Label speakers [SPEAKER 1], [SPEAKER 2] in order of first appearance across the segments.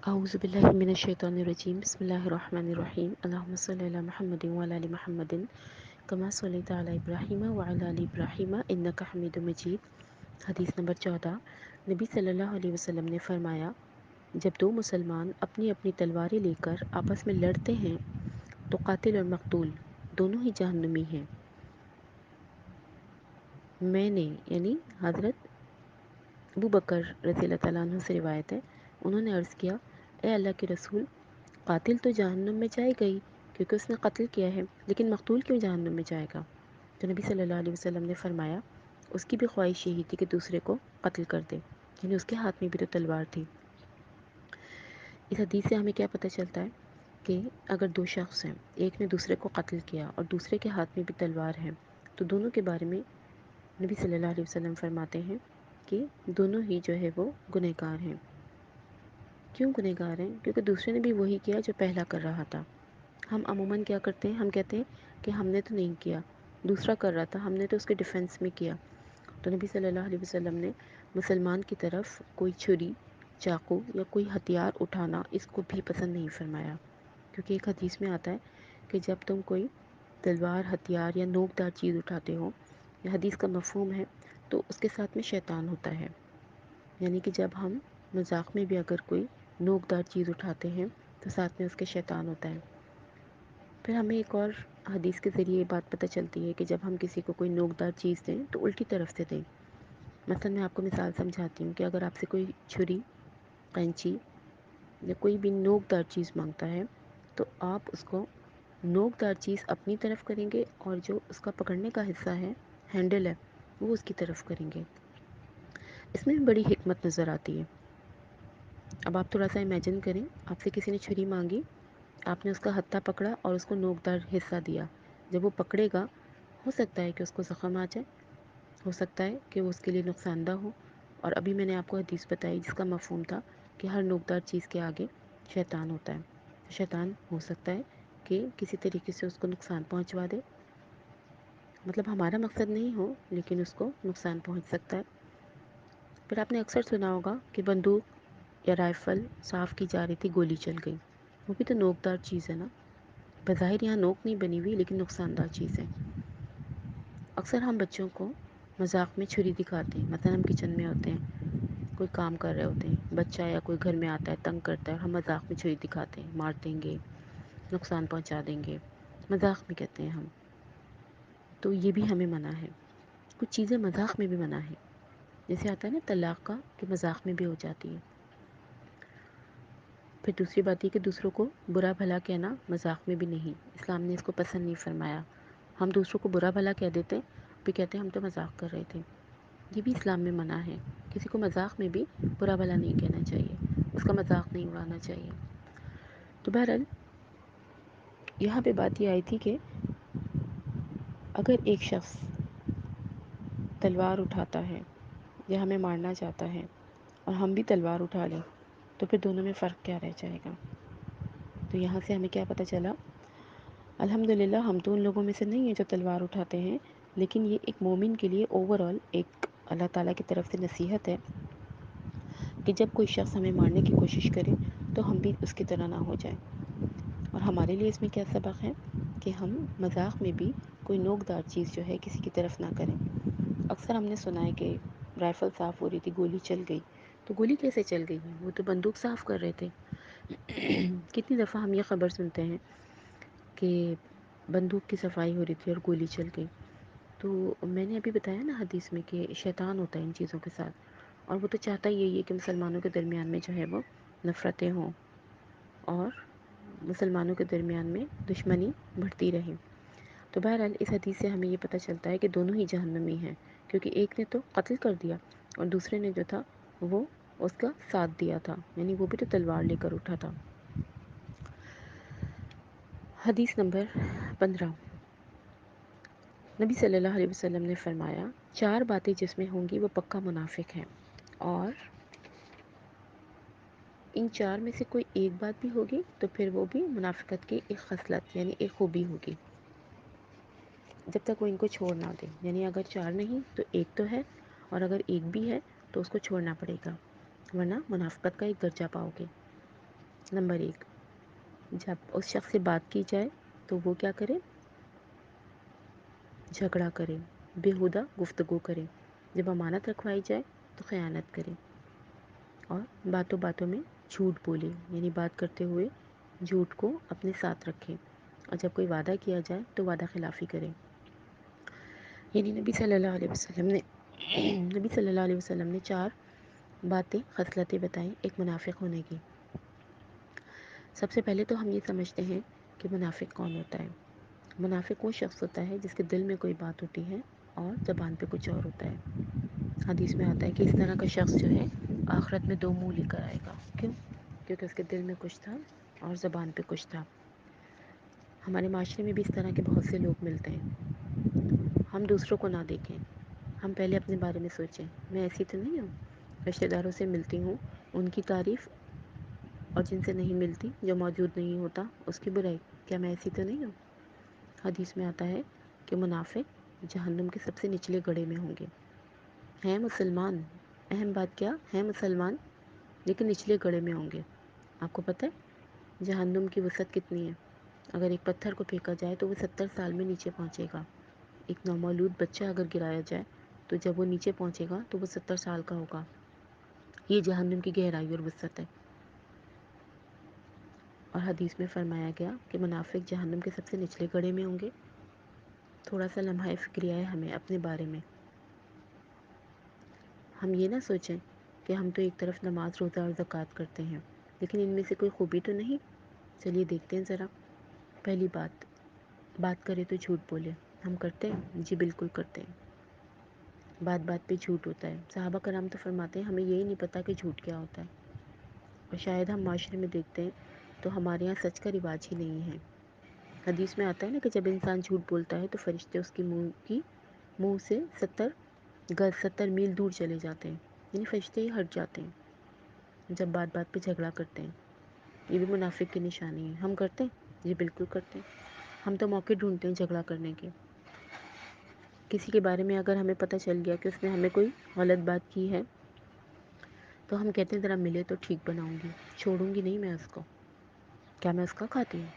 [SPEAKER 1] اعوذ باللہ من الشیطان الرجیم بسم اللہ الرحمن الرحیم اللہم صلی علی محمد وعلی آل محمد کما صلیت علی ابراہیم وعلی آل ابراہیم انک حمید مجید۔ حدیث نمبر 14، نبی صلی اللہ علیہ وسلم نے فرمایا، جب دو مسلمان اپنی اپنی تلواریں لے کر آپس میں لڑتے ہیں تو قاتل اور مقتول دونوں ہی جہنمی ہیں۔ میں نے یعنی حضرت ابو بکر رضی اللہ تعالیٰ عنہ سے روایت ہے، انہوں نے عرض کیا، اے اللہ کے رسول، قاتل تو جہنم میں جائے گا ہی کیونکہ اس نے قتل کیا ہے، لیکن مقتول کیوں جہنم میں جائے گا؟ تو نبی صلی اللہ علیہ وسلم نے فرمایا، اس کی بھی خواہش یہی تھی کہ دوسرے کو قتل کر دے، یعنی اس کے ہاتھ میں بھی تو تلوار تھی۔ اس حدیث سے ہمیں کیا پتہ چلتا ہے کہ اگر دو شخص ہیں، ایک نے دوسرے کو قتل کیا اور دوسرے کے ہاتھ میں بھی تلوار ہے، تو دونوں کے بارے میں نبی صلی اللہ علیہ وسلم فرماتے ہیں کہ دونوں ہی جو ہے وہ گنہگار ہیں۔ کیوں گنہگار ہیں؟ کیونکہ دوسرے نے بھی وہی کیا جو پہلا کر رہا تھا۔ ہم عموماً کیا کرتے ہیں، ہم کہتے ہیں کہ ہم نے تو نہیں کیا، دوسرا کر رہا تھا، ہم نے تو اس کے ڈیفینس میں کیا۔ تو نبی صلی اللہ علیہ وسلم نے مسلمان کی طرف کوئی چھری، چاقو یا کوئی ہتھیار اٹھانا اس کو بھی پسند نہیں فرمایا، کیونکہ ایک حدیث میں آتا ہے کہ جب تم کوئی تلوار، ہتھیار یا نوکدار چیز اٹھاتے ہو، یہ حدیث کا مفہوم ہے، تو اس کے ساتھ میں شیطان ہوتا ہے۔ یعنی کہ جب ہم مذاق میں بھی اگر کوئی نوکدار چیز اٹھاتے ہیں تو ساتھ میں اس کے شیطان ہوتا ہے۔ پھر ہمیں ایک اور حدیث کے ذریعے یہ بات پتہ چلتی ہے کہ جب ہم کسی کو کوئی نوکدار چیز دیں تو الٹی طرف سے دیں۔ مثلا میں آپ کو مثال سمجھاتی ہوں کہ اگر آپ سے کوئی چھری، قینچی یا کوئی بھی نوکدار چیز مانگتا ہے تو آپ اس کو نوکدار چیز اپنی طرف کریں گے اور جو اس کا پکڑنے کا حصہ ہے، ہینڈل ہے، وہ اس کی طرف کریں گے۔ اس میں بھی بڑی حکمت نظر آتی ہے۔ اب آپ تھوڑا سا امیجن کریں، آپ سے کسی نے چھری مانگی، آپ نے اس کا ہتھا پکڑا اور اس کو نوکدار حصہ دیا۔ جب وہ پکڑے گا، ہو سکتا ہے کہ اس کو زخم آ جائے، ہو سکتا ہے کہ وہ اس کے لیے نقصان دہ ہو، اور ابھی میں نے آپ کو حدیث بتائی جس کا مفہوم تھا کہ ہر نوکدار چیز کے آگے شیطان ہوتا ہے۔ شیطان ہو سکتا ہے کہ کسی طریقے سے اس کو نقصان پہنچوا دے، مطلب ہمارا مقصد نہیں ہو لیکن اس کو نقصان پہنچ سکتا ہے۔ پھر آپ نے اکثر سنا ہوگا کہ بندوق یا رائفل صاف کی جا رہی تھی، گولی چل گئی، وہ بھی تو نوکدار چیز ہے نا، بظاہر یہاں نوک نہیں بنی ہوئی لیکن نقصان دہ چیز ہے۔ اکثر ہم بچوں کو مذاق میں چھری دکھاتے ہیں، مثلا ہم کچن میں ہوتے ہیں، کوئی کام کر رہے ہوتے ہیں، بچہ یا کوئی گھر میں آتا ہے تنگ کرتا ہے اور ہم مذاق میں چھری دکھاتے ہیں، مار دیں گے، نقصان پہنچا دیں گے، مذاق میں کہتے ہیں ہم۔ تو یہ بھی ہمیں منع ہے، کچھ چیزیں مذاق میں بھی منع ہے، جیسے آتا ہے نا طلاق کا کہ مذاق میں بھی ہو جاتی ہے۔ پھر دوسری بات یہ کہ دوسروں کو برا بھلا کہنا مذاق میں بھی نہیں، اسلام نے اس کو پسند نہیں فرمایا۔ ہم دوسروں کو برا بھلا کہہ دیتے پھر کہتے ہیں ہم تو مذاق کر رہے تھے، یہ بھی اسلام میں منع ہے۔ کسی کو مذاق میں بھی برا بھلا نہیں کہنا چاہیے، اس کا مذاق نہیں اڑانا چاہیے۔ تو بہرحال یہاں پہ بات یہ آئی تھی کہ اگر ایک شخص تلوار اٹھاتا ہے یا ہمیں مارنا چاہتا ہے اور ہم بھی تلوار اٹھا لیں تو پھر دونوں میں فرق کیا رہ جائے گا؟ تو یہاں سے ہمیں کیا پتہ چلا، الحمدللہ ہم تو ان لوگوں میں سے نہیں ہیں جو تلوار اٹھاتے ہیں، لیکن یہ ایک مومن کے لیے اوورآل ایک اللہ تعالیٰ کی طرف سے نصیحت ہے کہ جب کوئی شخص ہمیں مارنے کی کوشش کرے تو ہم بھی اس کی طرح نہ ہو جائیں۔ اور ہمارے لیے اس میں کیا سبق ہے کہ ہم مذاق میں بھی کوئی نوکدار چیز جو ہے کسی کی طرف نہ کریں۔ اکثر ہم نے سنا ہے کہ رائفل صاف ہو رہی تھی، گولی چل گئی، تو گولی کیسے چل گئی؟ وہ تو بندوق صاف کر رہے تھے۔ کتنی دفعہ ہم یہ خبر سنتے ہیں کہ بندوق کی صفائی ہو رہی تھی اور گولی چل گئی۔ تو میں نے ابھی بتایا نا حدیث میں کہ شیطان ہوتا ہے ان چیزوں کے ساتھ، اور وہ تو چاہتا ہی یہی ہے کہ مسلمانوں کے درمیان میں جو ہے وہ نفرتیں ہوں اور مسلمانوں کے درمیان میں دشمنی بڑھتی رہے۔ تو بہرحال اس حدیث سے ہمیں یہ پتہ چلتا ہے کہ دونوں ہی جہنمی ہیں، کیونکہ ایک نے تو قتل کر دیا اور دوسرے نے جو تھا وہ اس کا ساتھ دیا تھا، یعنی وہ بھی تو تلوار لے کر اٹھا تھا۔ حدیث نمبر 15، نبی صلی اللہ علیہ وسلم نے فرمایا، چار باتیں جس میں ہوں گی وہ پکا منافق ہے، اور ان چار میں سے کوئی ایک بات بھی ہوگی تو پھر وہ بھی منافقت کی ایک خصلت یعنی ایک خوبی ہوگی، جب تک وہ ان کو چھوڑ نہ دے۔ یعنی اگر چار نہیں تو ایک تو ہے، اور اگر ایک بھی ہے تو اس کو چھوڑنا پڑے گا، ورنہ منافقت کا ایک درجہ پاؤ گے۔ نمبر 1، جب اس شخص سے بات کی جائے تو وہ کیا کرے؟ جھگڑا کرے، بیہودہ گفتگو کرے۔ جب امانت رکھوائی جائے تو خیانت کرے، اور باتوں باتوں میں جھوٹ بولے، یعنی بات کرتے ہوئے جھوٹ کو اپنے ساتھ رکھے، اور جب کوئی وعدہ کیا جائے تو وعدہ خلافی کرے۔ یعنی نبی صلی اللہ علیہ وسلم نے 4 باتیں، خصلتیں بتائیں ایک منافق ہونے کی۔ سب سے پہلے تو ہم یہ سمجھتے ہیں کہ منافق کون ہوتا ہے۔ منافق وہ شخص ہوتا ہے جس کے دل میں کوئی بات ہوتی ہے اور زبان پہ کچھ اور ہوتا ہے۔ حدیث میں آتا ہے کہ اس طرح کا شخص جو ہے آخرت میں 2 منہ لے کر آئے گا۔ کیوں؟ کیونکہ اس کے دل میں کچھ تھا اور زبان پہ کچھ تھا۔ ہمارے معاشرے میں بھی اس طرح کے بہت سے لوگ ملتے ہیں۔ ہم دوسروں کو نہ دیکھیں، ہم پہلے اپنے بارے میں سوچیں، میں ایسی تو نہیں ہوں۔ رشتہ داروں سے ملتی ہوں، ان کی تعریف، اور جن سے نہیں ملتی، جو موجود نہیں ہوتا، اس کی برائی، کیا میں ایسی تو نہیں ہوں؟ حدیث میں آتا ہے کہ منافق جہنم کے سب سے نچلے گڑھے میں ہوں گے۔ ہیں مسلمان، اہم بات کیا ہے، مسلمان، لیکن نچلے گڑھے میں ہوں گے۔ آپ کو پتہ ہے جہنم کی وسعت کتنی ہے؟ اگر ایک پتھر کو پھینکا جائے تو وہ 70 سال میں نیچے پہنچے گا۔ ایک نومولود بچہ اگر گرایا جائے تو جب وہ نیچے پہنچے گا تو وہ 70 سال کا ہوگا۔ یہ جہنم کی گہرائی اور وسعت ہے۔ اور حدیث میں فرمایا گیا کہ منافق جہنم کے سب سے نچلے گڑھے میں ہوں گے۔ تھوڑا سا لمحہ فکریہ ہے ہمیں اپنے بارے میں۔ ہم یہ نہ سوچیں کہ ہم تو ایک طرف نماز، روزہ اور زکوٰۃ کرتے ہیں، لیکن ان میں سے کوئی خوبی تو نہیں؟ چلیے دیکھتے ہیں ذرا۔ پہلی بات کرے تو جھوٹ بولے۔ ہم کرتے ہیں؟ جی بالکل کرتے ہیں۔ بات بات پہ جھوٹ ہوتا ہے۔ صحابہ کرام تو فرماتے ہیں ہمیں یہی نہیں پتہ کہ جھوٹ کیا ہوتا ہے، اور شاید ہم معاشرے میں دیکھتے ہیں تو ہمارے یہاں سچ کا رواج ہی نہیں ہے۔ حدیث میں آتا ہے نا کہ جب انسان جھوٹ بولتا ہے تو فرشتے اس کی منہ سے 70 میل دور چلے جاتے ہیں، یعنی فرشتے ہی ہٹ جاتے ہیں جب بات بات پہ جھگڑا کرتے ہیں۔ یہ بھی منافق کی نشانی ہے۔ ہم کرتے ہیں؟ جی بالکل کرتے ہیں۔ ہم تو موقع ڈھونڈتے ہیں جھگڑا کرنے کے۔ کسی کے بارے میں اگر ہمیں پتہ چل گیا کہ اس نے ہمیں کوئی غلط بات کی ہے تو ہم کہتے ہیں ذرا ملے تو ٹھیک بناؤں گی، چھوڑوں گی نہیں میں اس کو۔ کیا میں اس کا کھاتی ہوں؟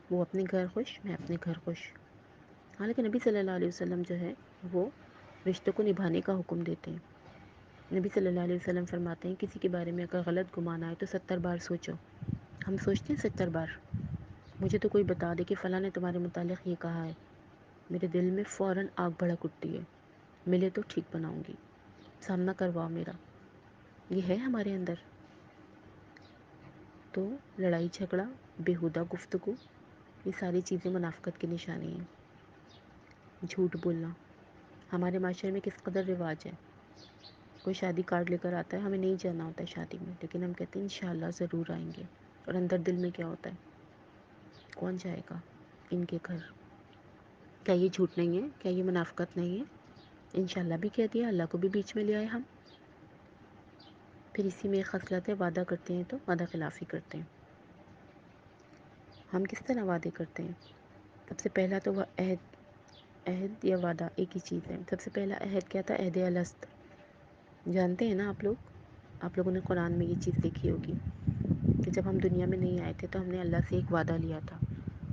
[SPEAKER 1] وہ اپنے گھر خوش، میں اپنے گھر خوش۔ حالانکہ نبی صلی اللہ علیہ وسلم جو ہے وہ رشتوں کو نبھانے کا حکم دیتے ہیں۔ نبی صلی اللہ علیہ وسلم فرماتے ہیں کسی کے بارے میں اگر غلط گمان آئے تو 70 بار سوچو۔ ہم سوچتے ہیں 70 بار؟ مجھے تو کوئی بتا دے کہ فلاں نے تمہارے متعلق یہ کہا ہے، میرے دل میں فوراً آگ بھڑک اٹھتی ہے، ملے تو ٹھیک بناؤں گی، سامنا کرواؤ میرا۔ یہ ہے ہمارے اندر؟ تو لڑائی جھگڑا، بیہودہ گفتگو، یہ ساری چیزیں منافقت کی نشانی ہیں۔ جھوٹ بولنا ہمارے معاشرے میں کس قدر رواج ہے۔ کوئی شادی کارڈ لے کر آتا ہے، ہمیں نہیں جانا ہوتا ہے شادی میں، لیکن ہم کہتے ہیں انشاءاللہ ضرور آئیں گے، اور اندر دل میں کیا ہوتا ہے؟ کون جائے گا ان کے گھر؟ کیا یہ جھوٹ نہیں ہے؟ کیا یہ منافقت نہیں ہے؟ انشاءاللہ بھی کہہ دیا، اللہ کو بھی بیچ میں لے آئے ہم۔ پھر اسی میں ایک خصلت ہے، وعدہ کرتے ہیں تو وعدہ خلافی کرتے ہیں۔ ہم کس طرح وعدے کرتے ہیں؟ سب سے پہلا تو وہ عہد یا وعدہ ایک ہی چیز ہے۔ سب سے پہلا عہد کیا تھا؟ عہد الست، جانتے ہیں نا آپ لوگ؟ آپ لوگوں نے قرآن میں یہ چیز دیکھی ہوگی کہ جب ہم دنیا میں نہیں آئے تھے تو ہم نے اللہ سے ایک وعدہ لیا تھا،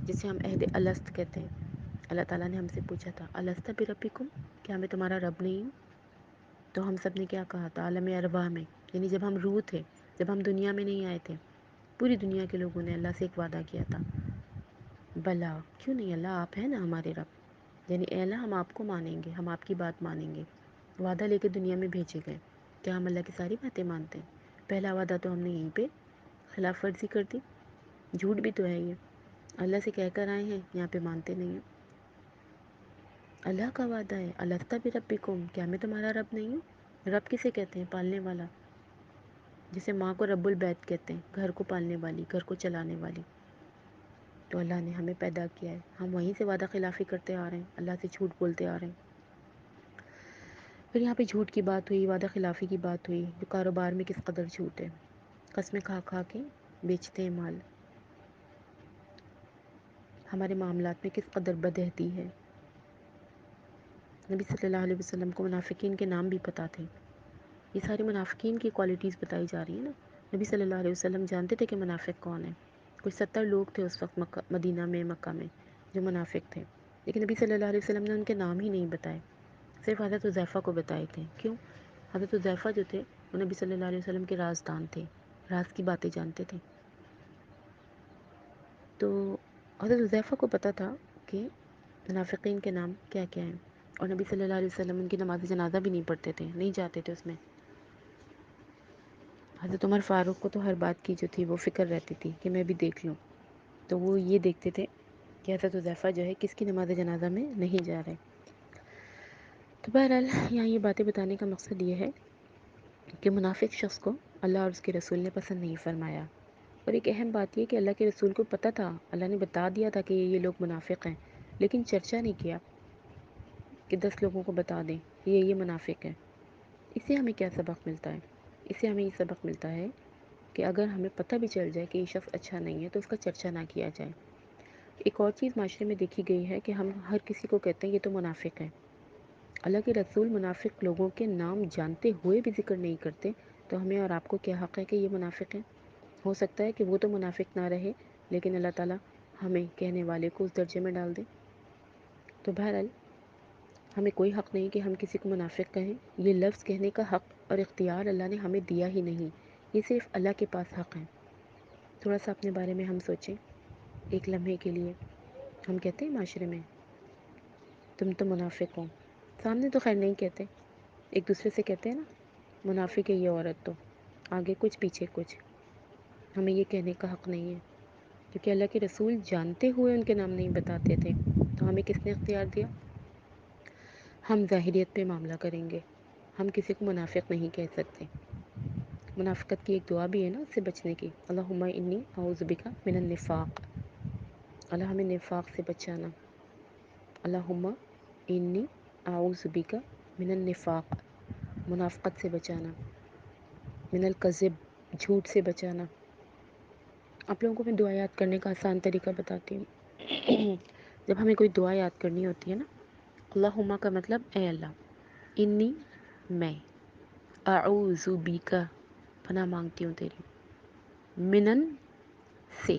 [SPEAKER 1] جسے ہم عہد الست کہتے ہیں۔ اللہ تعالیٰ نے ہم سے پوچھا تھا الست بربکم، کیا میں تمہارا رب نہیں ہوں؟ تو ہم سب نے کیا کہا تھا؟ عالم ارواح میں، یعنی جب ہم روح تھے، جب ہم دنیا میں نہیں آئے تھے، پوری دنیا کے لوگوں نے اللہ سے ایک وعدہ کیا تھا، بلا کیوں نہیں اللہ آپ ہیں نا ہمارے رب، یعنی اے اللہ ہم آپ کو مانیں گے، ہم آپ کی بات مانیں گے۔ وعدہ لے کے دنیا میں بھیجے گئے، کیا ہم اللہ کی ساری باتیں مانتے ہیں؟ پہلا وعدہ تو ہم نے یہیں پہ خلاف ورزی کر دی، جھوٹ بھی تو ہے یہ، اللہ سے کہہ کر آئے ہیں، یہاں پہ مانتے نہیں ہیں۔ اللہ کا وعدہ ہے الست بربکم، کیا میں تمہارا رب نہیں ہوں؟ رب کسے کہتے ہیں؟ پالنے والا، جسے ماں کو رب البیت کہتے ہیں، گھر کو پالنے والی، گھر کو چلانے والی۔ تو اللہ نے ہمیں پیدا کیا ہے، ہم وہیں سے وعدہ خلافی کرتے آ رہے ہیں، اللہ سے جھوٹ بولتے آ رہے ہیں۔ پھر یہاں پہ جھوٹ کی بات ہوئی، وعدہ خلافی کی بات ہوئی، جو کاروبار میں کس قدر جھوٹ ہے، قسمیں کھا کھا کے بیچتے ہیں مال۔ ہمارے معاملات میں کس قدر بدعہدی ہے۔ نبی صلی اللہ علیہ وسلم کو منافقین کے نام بھی پتہ تھے۔ یہ ساری منافقین کی کوالٹیز بتائی جا رہی ہیں نا۔ نبی صلی اللہ علیہ وسلم جانتے تھے کہ منافق کون ہے. کچھ 70 لوگ تھے اس وقت مدینہ میں، مکہ میں، جو منافق تھے، لیکن نبی صلی اللہ علیہ وسلم نے ان کے نام ہی نہیں بتائے، صرف حضرت حذیفہ کو بتائے تھے. کیوں؟ حضرت حذیفہ جو تھے وہ نبی صلی اللہ علیہ وسلم کے رازدان تھے، راز کی باتیں جانتے تھے. تو حضرت حذیفہ کو پتہ تھا کہ منافقین کے نام کیا کیا ہیں، اور نبی صلی اللہ علیہ وسلم ان کی نماز جنازہ بھی نہیں پڑھتے تھے، نہیں جاتے تھے اس میں. حضرت عمر فاروق کو تو ہر بات کی جو تھی وہ فکر رہتی تھی کہ میں بھی دیکھ لوں، تو وہ یہ دیکھتے تھے کہ حضرت حذیفہ جو ہے کس کی نماز جنازہ میں نہیں جا رہے. تو بہرحال یہاں یہ باتیں بتانے کا مقصد یہ ہے کہ منافق شخص کو اللہ اور اس کے رسول نے پسند نہیں فرمایا. اور ایک اہم بات یہ کہ اللہ کے رسول کو پتہ تھا، اللہ نے بتا دیا تھا کہ یہ لوگ منافق ہیں، لیکن چرچا نہیں کیا کہ 10 لوگوں کو بتا دیں یہ منافق ہے. اس سے ہمیں کیا سبق ملتا ہے؟ اس سے ہمیں یہ سبق ملتا ہے کہ اگر ہمیں پتہ بھی چل جائے کہ یہ شخص اچھا نہیں ہے تو اس کا چرچا نہ کیا جائے. ایک اور چیز معاشرے میں دیکھی گئی ہے کہ ہم ہر کسی کو کہتے ہیں یہ تو منافق ہے. اللہ کے رسول منافق لوگوں کے نام جانتے ہوئے بھی ذکر نہیں کرتے، تو ہمیں اور آپ کو کیا حق ہے کہ یہ منافق ہیں؟ ہو سکتا ہے کہ وہ تو منافق نہ رہے، لیکن اللہ تعالیٰ ہمیں کہنے والے کو اس درجے میں ڈال دے. تو بہرحال ہمیں کوئی حق نہیں کہ ہم کسی کو منافق کہیں. یہ لفظ کہنے کا حق اور اختیار اللہ نے ہمیں دیا ہی نہیں، یہ صرف اللہ کے پاس حق ہے. تھوڑا سا اپنے بارے میں ہم سوچیں ایک لمحے کے لیے. ہم کہتے ہیں معاشرے میں تم تو منافق ہو، سامنے تو خیر نہیں کہتے، ایک دوسرے سے کہتے ہیں نا منافق ہے یہ عورت، تو آگے کچھ پیچھے کچھ. ہمیں یہ کہنے کا حق نہیں ہے، کیونکہ اللہ کے رسول جانتے ہوئے ان کے نام نہیں بتاتے تھے. تو ہمیں کس نے اختیار دیا؟ ہم ظاہریت پہ معاملہ کریں گے، ہم کسی کو منافق نہیں کہہ سکتے. منافقت کی ایک دعا بھی ہے نا اس سے بچنے کی، اللہم انی اعوذ بک من النفاق. اللہ ہمیں نفاق سے بچانا. اللہم انی اعوذ بک من النفاق، منافقت سے بچانا. من الکذب، جھوٹ سے بچانا. آپ لوگوں کو میں دعا یاد کرنے کا آسان طریقہ بتاتی ہوں. جب ہمیں کوئی دعا یاد کرنی ہوتی ہے نا، اللہم کا مطلب اے اللہ، انی میں، اعوذ بک پناہ مانگتی ہوں تیری، منن سے،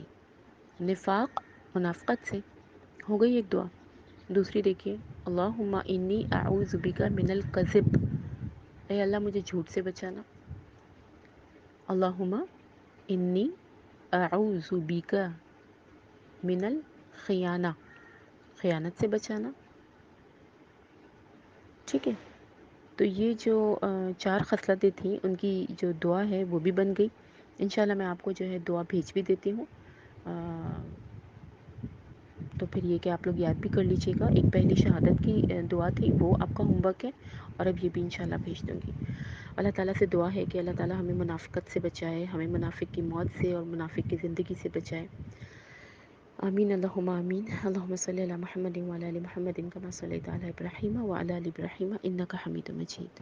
[SPEAKER 1] نفاق منافقت سے. ہو گئی ایک دعا. دوسری دیکھیے، اللہم انی اعوذ بک من الکذب، اے اللہ مجھے جھوٹ سے بچانا. اللہم انی اعوذ بک من الخیانہ، خیانت سے بچانا. ٹھیک ہے، تو یہ جو 4 خصلتیں تھیں ان کی جو دعا ہے وہ بھی بن گئی. انشاءاللہ میں آپ کو جو ہے دعا بھیج بھی دیتی ہوں، تو پھر یہ کہ آپ لوگ یاد بھی کر لیجئے گا. ایک پہلی شہادت کی دعا تھی، وہ آپ کا ہوم ورک ہے، اور اب یہ بھی انشاءاللہ بھیج دوں گی. اللہ تعالیٰ سے دعا ہے کہ اللہ تعالیٰ ہمیں منافقت سے بچائے، ہمیں منافق کی موت سے اور منافق کی زندگی سے بچائے. آمین اللہم آمین. اللہم صلی علی محمد وعلی آل محمد کما صلیت علی ابراہیم وعلی آل ابراہیم انک حمید مجید.